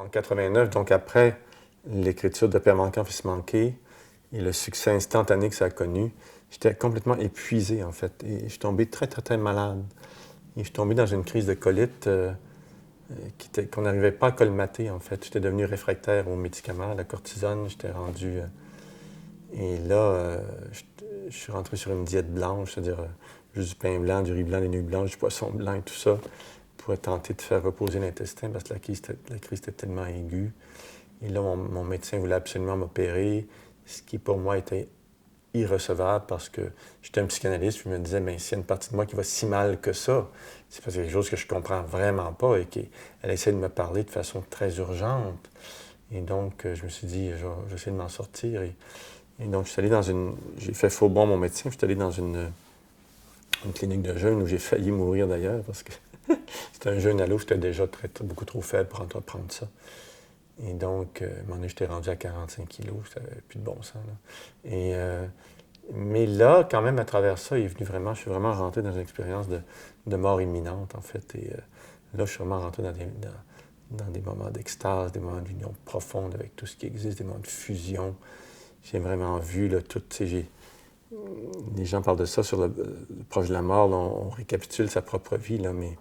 en 89, donc après l'écriture de Père manquant, fils manqué, et le succès instantané que ça a connu, j'étais complètement épuisé, en fait. Et je suis tombé très, très, très malade. Et je suis tombé dans une crise de colite qu'on n'arrivait pas à colmater, en fait. J'étais devenu réfractaire aux médicaments, à la cortisone. J'étais rendu... et là, je suis rentré sur une diète blanche, c'est-à-dire juste du pain blanc, du riz blanc, des nouilles blanches, du poisson blanc et tout ça, pour tenter de faire reposer l'intestin parce que la crise était tellement aiguë. Et là, mon médecin voulait absolument m'opérer, ce qui pour moi était irrecevable parce que j'étais un psychanalyste, je me disais, bien, s'il y a une partie de moi qui va si mal que ça, c'est parce qu'il y a quelque chose que je comprends vraiment pas et qu'elle essaie de me parler de façon très urgente. Et donc, je me suis dit, je vais essayer de m'en sortir. Et donc, je suis allé j'ai fait faux bon mon médecin, je suis allé dans une clinique de jeûne où j'ai failli mourir d'ailleurs parce que c'était un jeûne à l'eau, j'étais déjà beaucoup trop faible pour entreprendre ça. Et donc, à un moment donné, j'étais rendu à 45 kilos, j'avais plus de bon sens. Là. Mais là, quand même, à travers ça, je suis vraiment rentré dans une expérience de mort imminente, en fait. Et là, je suis vraiment rentré dans des moments d'extase, des moments d'union profonde avec tout ce qui existe, des moments de fusion. J'ai vraiment vu, là, les gens parlent de ça sur le proche de la mort, là, on récapitule sa propre vie, là, mais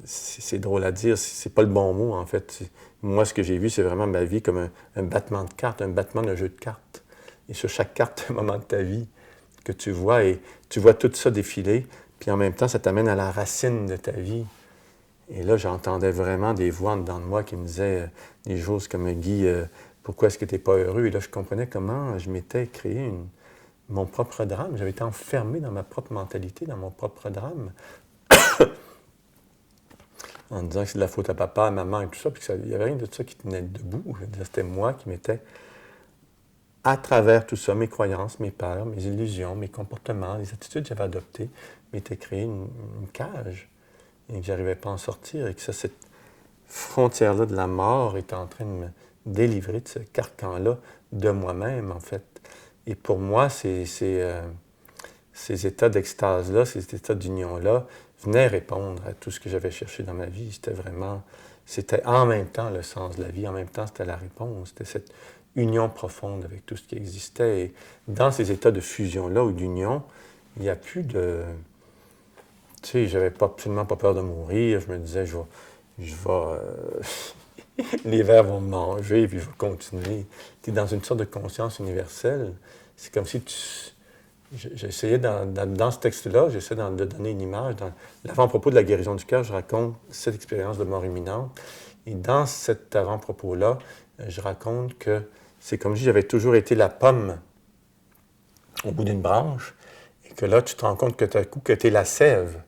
c'est drôle à dire, c'est pas le bon mot, en fait. Moi, ce que j'ai vu, c'est vraiment ma vie comme un battement de cartes, un battement d'un jeu de cartes. Et sur chaque carte, un moment de ta vie que tu vois, et tu vois tout ça défiler, puis en même temps, ça t'amène à la racine de ta vie. Et là, j'entendais vraiment des voix en dedans de moi qui me disaient des choses comme « Guy, pourquoi est-ce que tu n'es pas heureux? » Et là, je comprenais comment je m'étais créé mon propre drame. J'avais été enfermé dans ma propre mentalité, dans mon propre drame. En disant que c'est de la faute à papa, à maman et tout ça, puis il n'y avait rien de ça qui tenait debout. Je veux dire, c'était moi qui m'étais, à travers tout ça, mes croyances, mes peurs, mes illusions, mes comportements, les attitudes que j'avais adoptées, m'étais créé une cage et que je n'arrivais pas à en sortir et que cette frontière-là de la mort était en train de me délivrer de ce carcan-là de moi-même, en fait. Et pour moi, ces états d'extase-là, ces états d'union-là, venaient répondre à tout ce que j'avais cherché dans ma vie. C'était en même temps le sens de la vie, en même temps c'était la réponse. C'était cette union profonde avec tout ce qui existait. Et dans ces états de fusion-là ou d'union, il n'y a plus de... Tu sais, j'avais absolument pas peur de mourir. Je me disais, les vers vont me manger, puis je vais continuer. Tu es dans une sorte de conscience universelle. C'est comme si j'essayais, dans ce texte-là, j'essaie de donner une image. Dans l'avant-propos de la guérison du cœur, je raconte cette expérience de mort imminente. Et dans cet avant-propos-là, je raconte que c'est comme si j'avais toujours été la pomme au bout d'une branche, et que là, tu te rends compte que tout à coup, que tu es la sève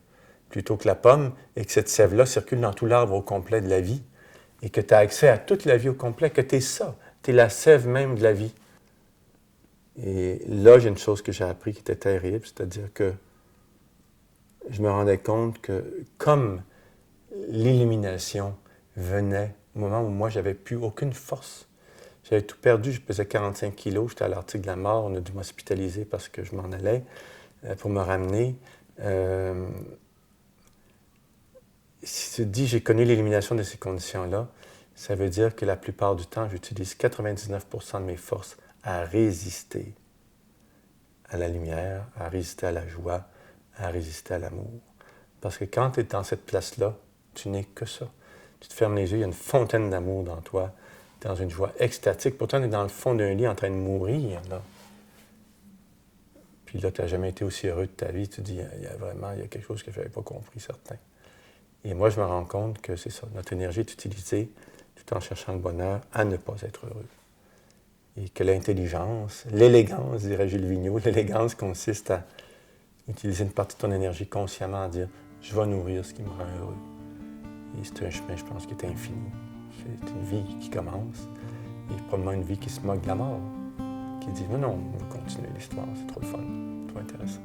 plutôt que la pomme, et que cette sève-là circule dans tout l'arbre au complet de la vie, et que tu as accès à toute la vie au complet, que tu es ça, tu es la sève même de la vie. Et là, j'ai une chose que j'ai appris qui était terrible, c'est-à-dire que je me rendais compte que comme l'illumination venait au moment où moi, j'avais plus aucune force, j'avais tout perdu, je pesais 45 kilos, j'étais à l'article de la mort, on a dû m'hospitaliser parce que je m'en allais pour me ramener. Si tu te dis, j'ai connu l'élimination de ces conditions-là, ça veut dire que la plupart du temps, j'utilise 99% de mes forces à résister à la lumière, à résister à la joie, à résister à l'amour. Parce que quand tu es dans cette place-là, tu n'es que ça. Tu te fermes les yeux, il y a une fontaine d'amour dans toi, tu es dans une joie extatique. Pourtant, tu es dans le fond d'un lit en train de mourir, là. Puis là, tu n'as jamais été aussi heureux de ta vie. Tu te dis, il y a quelque chose que je n'avais pas compris, certain. Et moi, je me rends compte que c'est ça. Notre énergie est utilisée tout en cherchant le bonheur à ne pas être heureux. Et que l'intelligence, l'élégance, dirait Jules Vigneault, l'élégance consiste à utiliser une partie de ton énergie consciemment, à dire « je vais nourrir ce qui me rend heureux ». Et c'est un chemin, je pense, qui est infini. C'est une vie qui commence, et probablement une vie qui se moque de la mort, qui dit « non, on va continuer l'histoire, c'est trop le fun, trop intéressant ».